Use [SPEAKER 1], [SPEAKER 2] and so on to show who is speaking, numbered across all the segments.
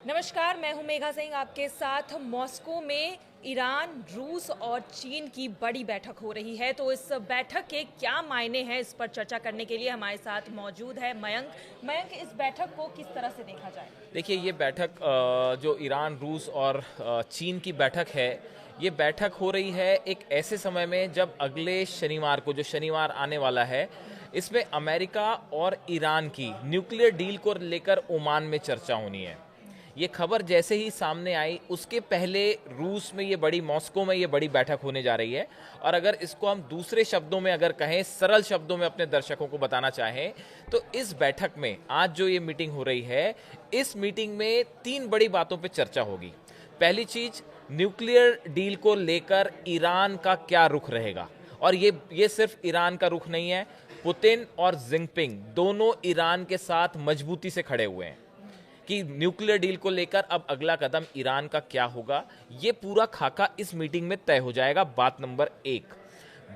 [SPEAKER 1] नमस्कार, मैं हूं मेघा सिंह आपके साथ। मॉस्को में ईरान, रूस और चीन की बड़ी बैठक हो रही है, तो इस बैठक के क्या मायने हैं, इस पर चर्चा करने के लिए हमारे साथ मौजूद है मयंक। मयंक, इस बैठक को किस तरह से देखा जाए?
[SPEAKER 2] देखिए ये बैठक जो ईरान, रूस और चीन की बैठक है, ये बैठक हो रही है एक ऐसे समय में जब अगले शनिवार को, जो शनिवार आने वाला है, इसमें अमेरिका और ईरान की न्यूक्लियर डील को लेकर ओमान में चर्चा होनी है। ये खबर जैसे ही सामने आई, उसके पहले रूस में ये बड़ी, मॉस्को में ये बड़ी बैठक होने जा रही है। और अगर इसको हम दूसरे शब्दों में अगर कहें, सरल शब्दों में अपने दर्शकों को बताना चाहें, तो इस बैठक में आज जो ये मीटिंग हो रही है, इस मीटिंग में तीन बड़ी बातों पे चर्चा होगी। पहली चीज, न्यूक्लियर डील को लेकर ईरान का क्या रुख रहेगा। और ये सिर्फ ईरान का रुख नहीं है, पुतिन और जिनपिंग दोनों ईरान के साथ मजबूती से खड़े हुए हैं कि न्यूक्लियर डील को लेकर अब अगला कदम ईरान का क्या होगा। ये पूरा खाका इस मीटिंग में तय हो जाएगा। बात नंबर एक।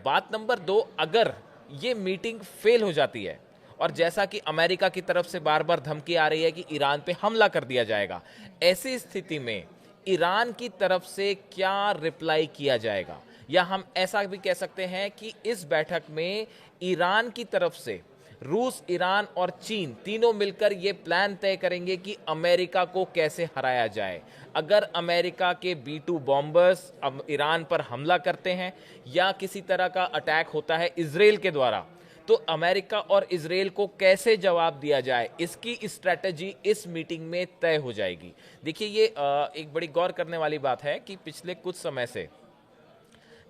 [SPEAKER 2] बात नंबर दो, अगर ये मीटिंग फेल हो जाती है और जैसा कि अमेरिका की तरफ से बार बार धमकी आ रही है कि ईरान पे हमला कर दिया जाएगा, ऐसी स्थिति में ईरान की तरफ से क्या रिप्लाई किया जाएगा। या हम ऐसा भी कह सकते हैं कि इस बैठक में ईरान की तरफ से रूस, ईरान और चीन तीनों मिलकर ये प्लान तय करेंगे कि अमेरिका को कैसे हराया जाए। अगर अमेरिका के B-2 बॉम्बर्स अब ईरान पर हमला करते हैं या किसी तरह का अटैक होता है इजराइल के द्वारा, तो अमेरिका और इजराइल को कैसे जवाब दिया जाए, इसकी स्ट्रैटेजी इस मीटिंग में तय हो जाएगी। देखिए ये एक बड़ी गौर करने वाली बात है कि पिछले कुछ समय से,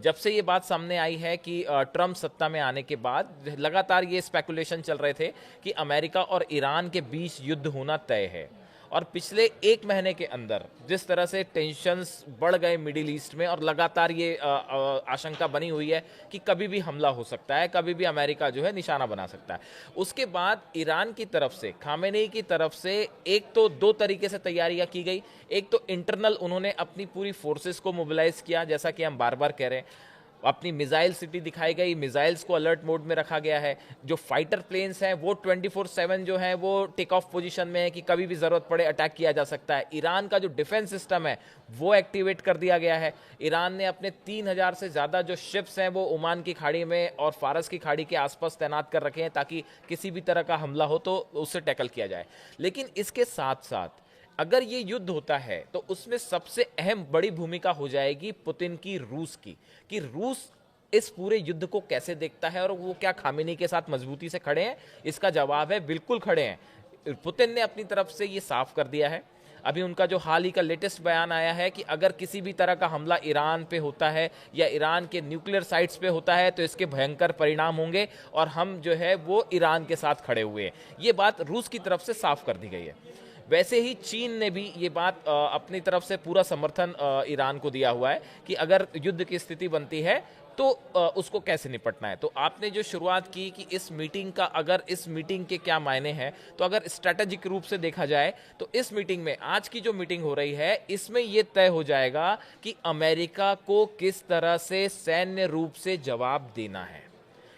[SPEAKER 2] जब से ये बात सामने आई है कि ट्रम्प सत्ता में आने के बाद, लगातार ये स्पेकुलेशन चल रहे थे कि अमेरिका और ईरान के बीच युद्ध होना तय है। और पिछले एक महीने के अंदर जिस तरह से टेंशन्स बढ़ गए मिडिल ईस्ट में, और लगातार ये आशंका बनी हुई है कि कभी भी हमला हो सकता है, कभी भी अमेरिका जो है निशाना बना सकता है। उसके बाद ईरान की तरफ से, खामेनेई की तरफ से, एक तो दो तरीके से तैयारियां की गई। एक तो इंटरनल उन्होंने अपनी पूरी फोर्सेस को मोबिलाइज किया, जैसा कि हम बार बार कह रहे हैं। अपनी मिसाइल सिटी दिखाई गई, मिसाइल्स को अलर्ट मोड में रखा गया है। जो फाइटर प्लेन्स हैं वो 24/7 जो है वो टेक ऑफ पोजीशन में है कि कभी भी जरूरत पड़े अटैक किया जा सकता है। ईरान का जो डिफेंस सिस्टम है वो एक्टिवेट कर दिया गया है। ईरान ने अपने 3000 से ज्यादा जो शिप्स हैं वो ओमान की खाड़ी में और फारस की खाड़ी के आसपास तैनात कर रखे हैं, ताकि किसी भी तरह का हमला हो तो उससे टैकल किया जाए। लेकिन इसके साथ साथ अगर ये युद्ध होता है तो उसमें सबसे अहम बड़ी भूमिका हो जाएगी पुतिन की, रूस की, कि रूस इस पूरे युद्ध को कैसे देखता है और वो क्या खामेनी के साथ मजबूती से खड़े हैं। इसका जवाब है बिल्कुल खड़े हैं। पुतिन ने अपनी तरफ से ये साफ कर दिया है। अभी उनका जो हाल ही का लेटेस्ट बयान आया है कि अगर किसी भी तरह का हमला ईरान पे होता है या ईरान के न्यूक्लियर साइट्स पे होता है तो इसके भयंकर परिणाम होंगे और हम जो है वो ईरान के साथ खड़े हुए हैं। ये बात रूस की तरफ से साफ कर दी गई है। वैसे ही चीन ने भी ये बात अपनी तरफ से पूरा समर्थन ईरान को दिया हुआ है कि अगर युद्ध की स्थिति बनती है तो उसको कैसे निपटना है। तो आपने जो शुरुआत की कि इस मीटिंग का, अगर इस मीटिंग के क्या मायने हैं, तो अगर स्ट्रैटेजिक रूप से देखा जाए तो इस मीटिंग में, आज की जो मीटिंग हो रही है, इसमें यह तय हो जाएगा कि अमेरिका को किस तरह से सैन्य रूप से जवाब देना है।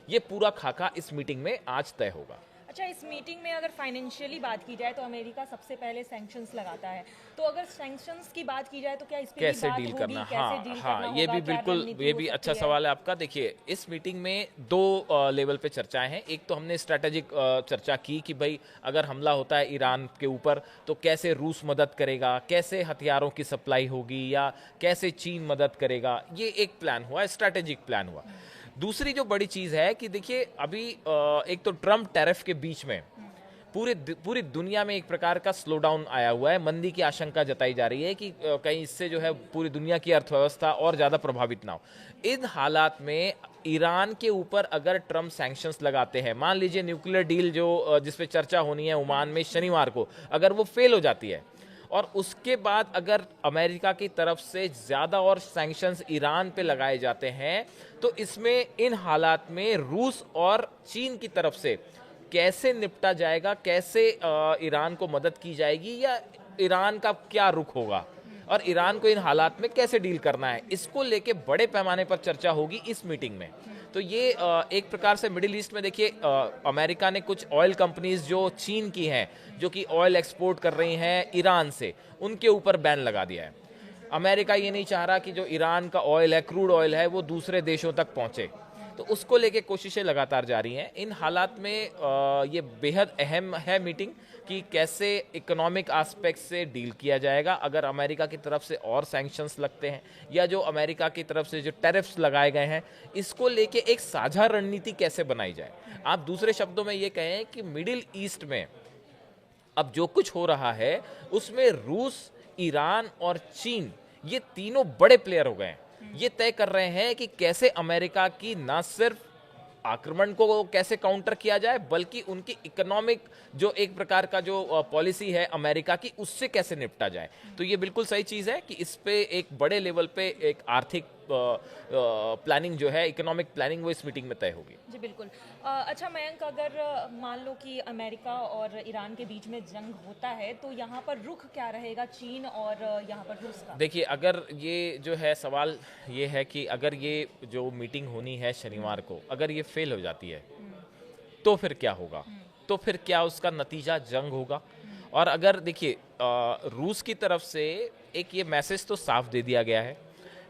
[SPEAKER 2] ये पूरा खाका इस मीटिंग में आज तय होगा।
[SPEAKER 1] अच्छा, इस मीटिंग में अगर फाइनेंशियली बात की जाए तो अमेरिका सबसे पहले सैंक्शंस लगाता है, तो अगर सैंक्शंस की बात की जाए तो क्या इस पे भी
[SPEAKER 2] कैसे
[SPEAKER 1] बात
[SPEAKER 2] डील
[SPEAKER 1] होगी,
[SPEAKER 2] करना।
[SPEAKER 1] कैसे
[SPEAKER 2] हाँ
[SPEAKER 1] डील
[SPEAKER 2] हाँ,
[SPEAKER 1] करना
[SPEAKER 2] ये
[SPEAKER 1] होगा,
[SPEAKER 2] भी
[SPEAKER 1] क्या
[SPEAKER 2] बिल्कुल,
[SPEAKER 1] रणनीति
[SPEAKER 2] ये
[SPEAKER 1] हो
[SPEAKER 2] भी अच्छा
[SPEAKER 1] सकती है?
[SPEAKER 2] सवाल है आपका। देखिए इस मीटिंग में दो लेवल पे चर्चाएं हैं। एक तो हमने स्ट्रैटेजिक चर्चा की कि भाई अगर हमला होता है ईरान के ऊपर तो कैसे रूस मदद करेगा, कैसे हथियारों की सप्लाई होगी, या कैसे चीन मदद करेगा। ये एक प्लान हुआ, स्ट्रैटेजिक प्लान हुआ। दूसरी जो बड़ी चीज है कि देखिए अभी एक तो ट्रम्प टैरिफ के बीच में पूरी दुनिया में एक प्रकार का स्लो डाउन आया हुआ है। मंदी की आशंका जताई जा रही है कि कहीं इससे जो है पूरी दुनिया की अर्थव्यवस्था और ज्यादा प्रभावित ना हो। इन हालात में ईरान के ऊपर अगर ट्रम्प सैंक्शंस लगाते हैं, मान लीजिए न्यूक्लियर डील जो जिस पे चर्चा होनी है ओमान में शनिवार को, अगर वो फेल हो जाती है और उसके बाद अगर अमेरिका की तरफ से ज्यादा और सैंक्शंस ईरान पे लगाए जाते हैं, तो इसमें इन हालात में रूस और चीन की तरफ से कैसे निपटा जाएगा, कैसे ईरान को मदद की जाएगी, या ईरान का क्या रुख होगा और ईरान को इन हालात में कैसे डील करना है, इसको लेके बड़े पैमाने पर चर्चा होगी इस मीटिंग में। तो ये एक प्रकार से मिडिल ईस्ट में देखिए अमेरिका ने कुछ ऑयल कंपनीज जो चीन की हैं, जो कि ऑयल एक्सपोर्ट कर रही हैं ईरान से, उनके ऊपर बैन लगा दिया है। अमेरिका ये नहीं चाह रहा कि जो ईरान का ऑयल है, क्रूड ऑयल है, वो दूसरे देशों तक पहुंचे, तो उसको लेके कोशिशें लगातार जारी हैं। इन हालात में ये बेहद अहम है मीटिंग कि कैसे इकोनॉमिक एस्पेक्ट से डील किया जाएगा। अगर अमेरिका की तरफ से और सैंक्शंस लगते हैं या जो अमेरिका की तरफ से जो टैरिफ्स लगाए गए हैं, इसको लेके एक साझा रणनीति कैसे बनाई जाए। आप दूसरे शब्दों में ये कहें कि मिडिल ईस्ट में अब जो कुछ हो रहा है उसमें रूस, ईरान और चीन, ये तीनों बड़े प्लेयर हो गए हैं। ये तय कर रहे हैं कि कैसे अमेरिका की ना सिर्फ आक्रमण को कैसे काउंटर किया जाए, बल्कि उनकी इकोनॉमिक जो एक प्रकार का जो पॉलिसी है अमेरिका की, उससे कैसे निपटा जाए। तो ये बिल्कुल सही चीज़ है कि इस पे एक बड़े लेवल पे एक आर्थिक प्लानिंग जो है, इकोनॉमिक प्लानिंग, वो इस मीटिंग में तय होगी।
[SPEAKER 1] जी बिल्कुल। अच्छा मयंक, अगर मान लो कि अमेरिका और ईरान के बीच में जंग होता है तो यहाँ पर रुख क्या रहेगा चीन और यहाँ पर रूस का? देखिए,
[SPEAKER 2] अगर ये जो है सवाल ये है कि अगर ये जो मीटिंग होनी है शनिवार को, अगर ये फेल हो जाती है तो फिर क्या होगा? तो फिर क्या उसका नतीजा जंग होगा? और अगर देखिए रूस की तरफ से एक ये मैसेज तो साफ दे दिया गया है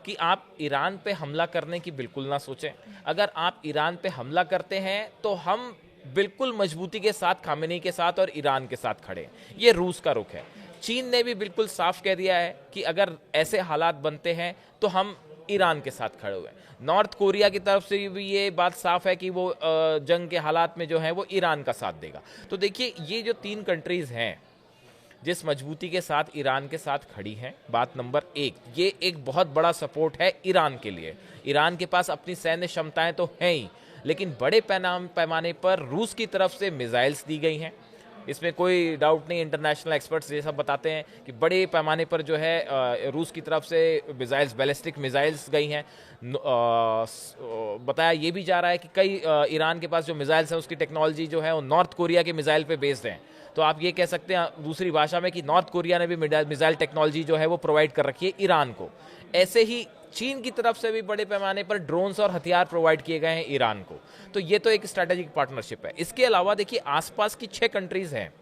[SPEAKER 2] कि आप ईरान पे हमला करने की बिल्कुल ना सोचें। अगर आप ईरान पे हमला करते हैं तो हम बिल्कुल मजबूती के साथ खामेनी के साथ और ईरान के साथ खड़े हैं। ये रूस का रुख है। चीन ने भी बिल्कुल साफ कह दिया है कि अगर ऐसे हालात बनते हैं तो हम ईरान के साथ खड़े हुए हैं। नॉर्थ कोरिया की तरफ से भी ये बात साफ है कि वो जंग के हालात में जो है वो ईरान का साथ देगा। तो देखिए, ये जो 3 कंट्रीज हैं जिस मजबूती के साथ ईरान के साथ खड़ी हैं, बात नंबर 1, ये एक बहुत बड़ा सपोर्ट है ईरान के लिए। ईरान के पास अपनी सैन्य क्षमताएं तो हैं ही, लेकिन बड़े पैमाने पर रूस की तरफ से मिसाइल्स दी गई हैं। इसमें कोई डाउट नहीं, इंटरनेशनल एक्सपर्ट्स ये सब बताते हैं कि बड़े पैमाने पर जो है रूस की तरफ से मिसाइल्स, बैलिस्टिक मिसाइल्स गई हैं। बताया ये भी जा रहा है कि कई ईरान के पास जो मिसाइल्स हैं उसकी टेक्नोलॉजी जो है वो नॉर्थ कोरिया के मिसाइल पे बेस्ड हैं। तो आप ये कह सकते हैं दूसरी भाषा में कि नॉर्थ कोरिया ने भी मिसाइल टेक्नोलॉजी जो है वो प्रोवाइड कर रखी है ईरान को। ऐसे ही चीन की तरफ से भी बड़े पैमाने पर ड्रोन्स और हथियार प्रोवाइड किए गए हैं ईरान को। तो ये तो एक स्ट्रैटेजिक पार्टनरशिप है। इसके अलावा देखिए, आसपास की 6 कंट्रीज हैं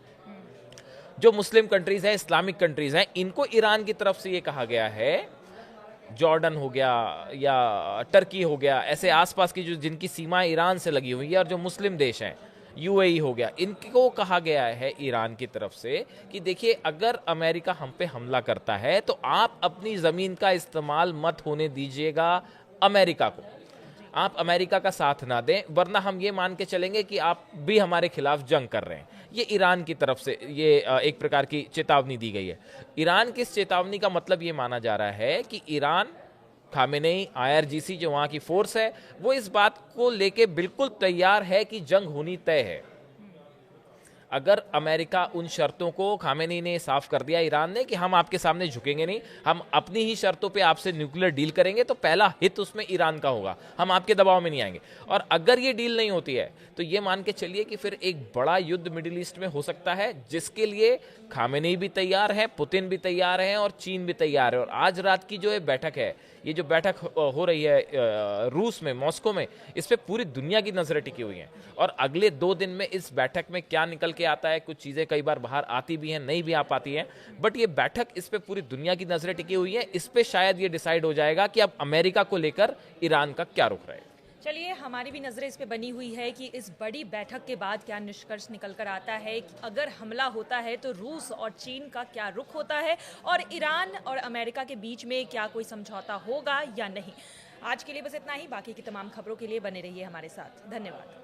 [SPEAKER 2] जो मुस्लिम कंट्रीज हैं, इस्लामिक कंट्रीज हैं, इनको ईरान की तरफ से ये कहा गया है, जॉर्डन हो गया या टर्की हो गया, ऐसे आसपास की जो जिनकी सीमाएं ईरान से लगी हुई है और जो मुस्लिम देश हैं, यूएई हो गया, इनको कहा गया है ईरान की तरफ से कि देखिए, अगर अमेरिका हम पे हमला करता है तो आप अपनी ज़मीन का इस्तेमाल मत होने दीजिएगा अमेरिका को। आप अमेरिका का साथ ना दें, वरना हम ये मान के चलेंगे कि आप भी हमारे खिलाफ जंग कर रहे हैं। ये ईरान की तरफ से ये एक प्रकार की चेतावनी दी गई है। ईरान की इस चेतावनी का मतलब ये माना जा रहा है कि ईरान, खामेनेई, IRGC जो वहाँ की फोर्स है, वो इस बात को लेके बिल्कुल तैयार है कि जंग होनी तय है। अगर अमेरिका उन शर्तों को, खामेनी ने साफ कर दिया ईरान ने कि हम आपके सामने झुकेंगे नहीं, हम अपनी ही शर्तों पे आपसे न्यूक्लियर डील करेंगे, तो पहला हित उसमें ईरान का होगा, हम आपके दबाव में नहीं आएंगे। और अगर ये डील नहीं होती है तो ये मान के चलिए कि फिर एक बड़ा युद्ध मिडिल ईस्ट में हो सकता है, जिसके लिए खामेनी भी तैयार है, पुतिन भी तैयार है और चीन भी तैयार है। और आज रात की जो ये बैठक है, ये जो बैठक हो रही है रूस में, मॉस्को में, इस पे पूरी दुनिया की नजरें टिकी हुई हैं। और अगले 2 दिन में इस बैठक में क्या निकल के आता है, कुछ चीज़ें कई बार बाहर आती भी हैं, नहीं भी आ पाती हैं, बट ये बैठक, इस पे पूरी दुनिया की नजरें टिकी हुई है। इस पे शायद ये डिसाइड हो जाएगा कि अब अमेरिका को लेकर ईरान का क्या रुख रहेगा।
[SPEAKER 1] चलिए, हमारी भी नज़रें इस पे बनी हुई है कि इस बड़ी बैठक के बाद क्या निष्कर्ष निकल कर आता है कि अगर हमला होता है तो रूस और चीन का क्या रुख होता है और ईरान और अमेरिका के बीच में क्या कोई समझौता होगा या नहीं। आज के लिए बस इतना ही। बाकी की तमाम खबरों के लिए बने रहिए हमारे साथ। धन्यवाद।